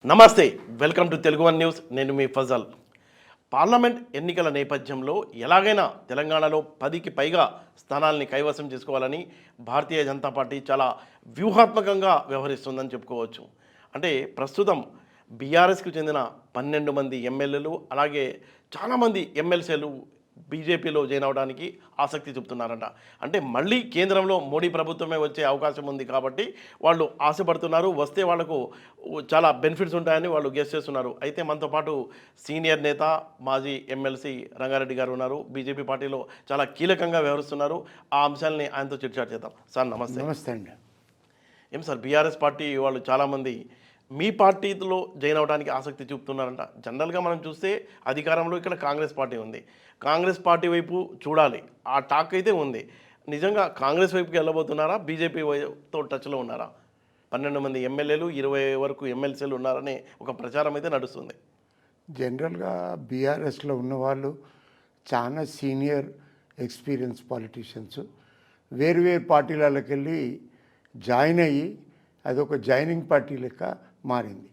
నమస్తే, welcome to Telugu one news. నేను మీ Fazal. Parliament ఎన్నికల నేపథ్యంలో ఎలాగైనా తెలంగాణలో 10కి పైగా స్థానాల్ని కైవసం చేసుకోవాలని భారతీయ జనతా పార్టీ చాలా వ్యూహాత్మకంగా వ్యవహరిస్తుందని చెప్పుకోవచ్చు. అంటే ప్రస్తుతం బీఆర్ఎస్కి చెందిన 12 మంది ఎమ్మెల్యేలు అలాగే చాలామంది ఎమ్మెల్సీలు బీజేపీలో జాయిన్ అవడానికి ఆసక్తి చూపుతున్నారంట. అంటే మళ్ళీ కేంద్రంలో మోడీ ప్రభుత్వమే వచ్చే అవకాశం ఉంది కాబట్టి వాళ్ళు ఆశపడుతున్నారు. వస్తే వాళ్లకు చాలా బెనిఫిట్స్ ఉంటాయని వాళ్ళు గెస్ చేస్తున్నారు. అయితే మనతో పాటు సీనియర్ నేత మాజీ ఎమ్మెల్సీ రంగారెడ్డి గారు ఉన్నారు. బీజేపీ పార్టీలో చాలా కీలకంగా వ్యవహరిస్తున్నారు. ఆ అంశాలని ఆయనతో చర్చ చేద్దాం. సార్ నమస్తే. నమస్తే అండి. ఏం సార్, బీఆర్ఎస్ పార్టీ వాళ్ళు చాలామంది మీ పార్టీలో జాయిన్ అవడానికి ఆసక్తి చూపుతున్నారంట. జనరల్గా మనం చూస్తే అధికారంలో ఇక్కడ కాంగ్రెస్ పార్టీ ఉంది. కాంగ్రెస్ పార్టీ వైపు చూడాలి, ఆ టాక్ అయితే ఉంది. నిజంగా కాంగ్రెస్ వైపుకి వెళ్ళబోతున్నారా, బీజేపీతో టచ్లో ఉన్నారా? 12 మంది ఎమ్మెల్యేలు 20 వరకు ఎమ్మెల్సీలు ఉన్నారని ఒక ప్రచారం అయితే నడుస్తుంది. జనరల్గా బీఆర్ఎస్లో ఉన్నవాళ్ళు చాలా సీనియర్ ఎక్స్పీరియన్స్ పాలిటీషియన్స్ వేరు పార్టీలకి వెళ్ళి జాయిన్ అయ్యి అదొక జాయినింగ్ పార్టీ లెక్క మారింది.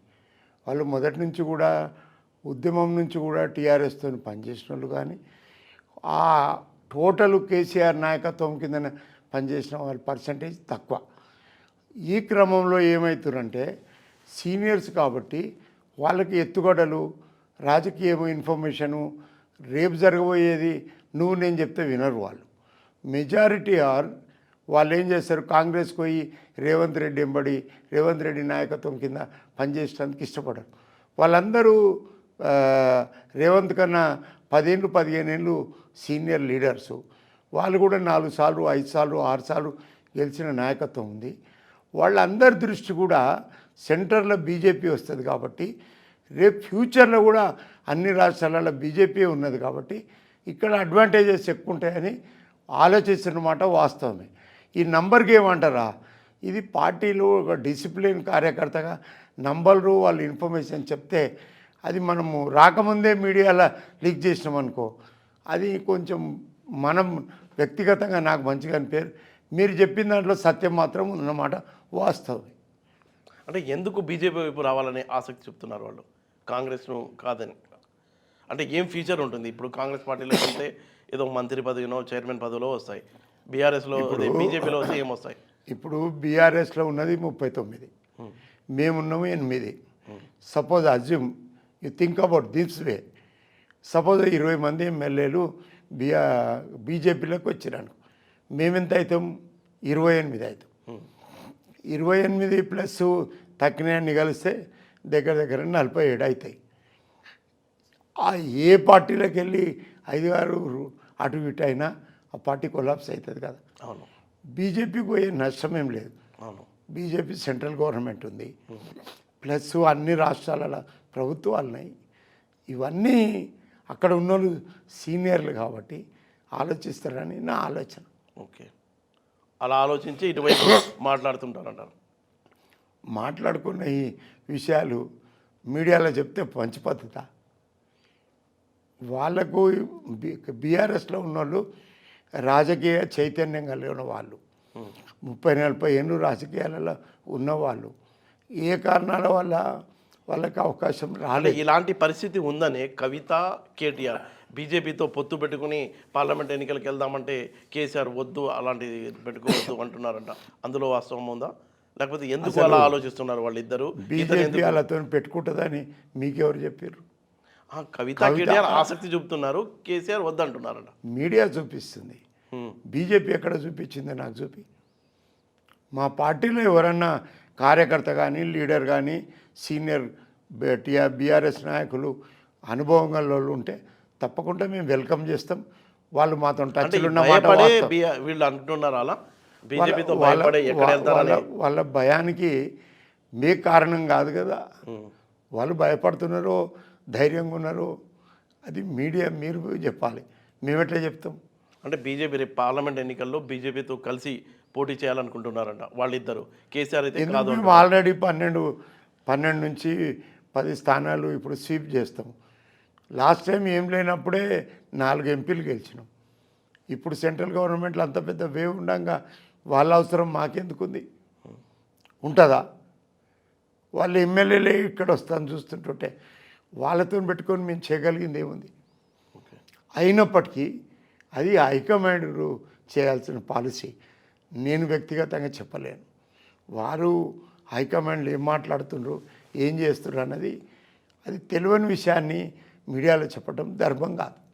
వాళ్ళు మొదటి నుంచి కూడా ఉద్యమం నుంచి కూడా టీఆర్ఎస్తో పనిచేసిన వాళ్ళు, కానీ ఆ టోటల్ కేసీఆర్ నాయకత్వం కింద పనిచేసిన వాళ్ళ పర్సంటేజ్ తక్కువ. ఈ క్రమంలో ఏమవుతారంటే సీనియర్స్ కాబట్టి వాళ్ళకి ఎత్తుగడలు, రాజకీయ ఇన్ఫర్మేషను, రేపు జరగబోయేది నువ్వు నేను చెప్తే వినరు వాళ్ళు. మెజారిటీ వాళ్ళు ఏం చేస్తారు, కాంగ్రెస్కి పోయి రేవంత్ రెడ్డి ఎంబడి రేవంత్ రెడ్డి నాయకత్వం కింద పనిచేయడానికి ఇష్టపడరు. వాళ్ళందరూ రేవంత్ కన్నా 10-15 ఏళ్ళు సీనియర్ లీడర్సు. వాళ్ళు కూడా 4 సార్లు 5 సార్లు 6 సార్లు గెలిచిన నాయకత్వం ఉంది. వాళ్ళందరి దృష్టి కూడా సెంటర్లో బీజేపీ వస్తుంది కాబట్టి రేపు ఫ్యూచర్లో కూడా అన్ని రాష్ట్రాలలో బీజేపీ ఉన్నది కాబట్టి ఇక్కడ అడ్వాంటేజెస్ ఎక్కువ ఉంటాయని ఆలోచిస్తున్నమాట వాస్తవమే. ఈ నంబర్ గేమ్ అంటారా, ఇది పార్టీలో ఒక డిసిప్లిన్ కార్యకర్తగా నంబర్లు వాళ్ళు ఇన్ఫర్మేషన్ చెప్తే అది మనము రాకముందే మీడియాలో లీక్ చేసినామనుకో, అది కొంచెం మనం వ్యక్తిగతంగా నాకు మంచిగా అనిపించారు. మీరు చెప్పిన దాంట్లో సత్యం మాత్రం ఉన్నమాట వాస్తవమే. అంటే ఎందుకు బీజేపీ వైపు రావాలని ఆసక్తి చెప్తున్నారు వాళ్ళు, కాంగ్రెస్ను కాదని? అంటే ఏం ఫ్యూచర్ ఉంటుంది? ఇప్పుడు కాంగ్రెస్ పార్టీలో వెళ్తే ఏదో మంత్రి పదవినో చైర్మన్ పదవిలో వస్తాయి, బీఆర్ఎస్లో బీజేపీలో వస్తే ఏమొస్తాయి? ఇప్పుడు బీఆర్ఎస్లో ఉన్నది 39, మేమున్నాము 8. Suppose assume you think about this way, suppose 20 మంది ఎమ్మెల్యేలు బీజేపీలోకి వచ్చినాను, మేమెంత అవుతాం? 28 అవుతాం. 28 ప్లస్ తక్కినాన్ని కలిస్తే దగ్గర 47 అవుతాయి. ఏ పార్టీలోకి వెళ్ళి 5-6 అటు ఇటు అయినా ఆ పార్టీ కొలాప్స్ అవుతుంది కదా. అవును. బీజేపీకి పోయే నష్టం ఏం లేదు. అవును. బీజేపీ సెంట్రల్ గవర్నమెంట్ ఉంది, ప్లస్ అన్ని రాష్ట్రాల ప్రభుత్వాలు ఉన్నాయి. ఇవన్నీ అక్కడ ఉన్నోళ్ళు సీనియర్లు కాబట్టి ఆలోచిస్తారని నా ఆలోచన. ఓకే, అలా ఆలోచించి ఇటువైపు మాట్లాడుతుంటారంటారు. మాట్లాడుకున్న ఈ విషయాలు మీడియాలో చెప్తే మంచి పద్ధత. వాళ్ళకు బీఆర్ఎస్లో ఉన్నోళ్ళు రాజకీయ చైతన్యం కలిగిన వాళ్ళు, 30-40 ఏళ్ళు రాజకీయాలలో ఉన్నవాళ్ళు, ఏ కారణాల వల్ల వాళ్ళకి అవకాశం రాలేదు. ఇలాంటి పరిస్థితి ఉందనే కవిత, కేటీఆర్ బీజేపీతో పొత్తు పెట్టుకుని పార్లమెంట్ ఎన్నికలకు వెళ్దామంటే కేసీఆర్ వద్దు, అలాంటిది పెట్టుకోవద్దు అంటున్నారంట. అందులో వాస్తవం ఉందా, లేకపోతే ఎందుకు అలా ఆలోచిస్తున్నారు వాళ్ళిద్దరు? బీజేపీ వాళ్ళతో పెట్టుకుంటుందని మీకెవరు చెప్పారు? కవిత, కేటీఆర్ ఆసక్తి చూపుతున్నారు, కేసీఆర్ వద్దంటున్నారంట. మీడియా చూపిస్తుంది, బీజేపీ ఎక్కడ చూపించింది నాకు చూపి. మా పార్టీలో ఎవరన్నా కార్యకర్త కానీ లీడర్ కానీ సీనియర్ బీఆర్ఎస్ నాయకులు అనుభవం గల వాళ్ళు ఉంటే తప్పకుండా మేము వెల్కమ్ చేస్తాం. వాళ్ళు మాతో టచ్లో వీళ్ళు అంటున్నారు అలా వాళ్ళ భయానికి మీ కారణం కాదు కదా. వాళ్ళు భయపడుతున్నారో ధైర్యంగా ఉన్నారో అది మీడియా మీరు చెప్పాలి, మేమెట్లా చెప్తాం? అంటే బీజేపీ రేపు పార్లమెంట్ ఎన్నికల్లో బీజేపీతో కలిసి పోటీ చేయాలనుకుంటున్నారంట వాళ్ళిద్దరు. కేసీఆర్ అయితే కాదు. మేము ఆల్రెడీ 12 నుంచి 10 స్థానాలు ఇప్పుడు స్వీప్ చేస్తాం. లాస్ట్ టైం ఏం లేనప్పుడే 4 ఎంపీలు గెలిచినాం. ఇప్పుడు సెంట్రల్ గవర్నమెంట్లో అంత పెద్ద వేవ్ ఉండగా వాళ్ళ అవసరం మాకెందుకుంది? ఉంటుందా? వాళ్ళు ఎమ్మెల్యేలే ఇక్కడ వస్తాను చూస్తుంటుంటే వాళ్ళతో పెట్టుకొని మేము చేయగలిగింది ఏముంది. ఓకే. అయినప్పటికీ అది హైకమాండ్ చేయాల్సిన పాలసీ. నేను వ్యక్తిగతంగా చెప్పలేను. వారు హైకమాండ్లో ఏం మాట్లాడుతుండ్రు, ఏం చేస్తున్నారు అన్నది అది తెలియని విషయాన్ని మీడియాలో చెప్పడం ధర్మం కాదు.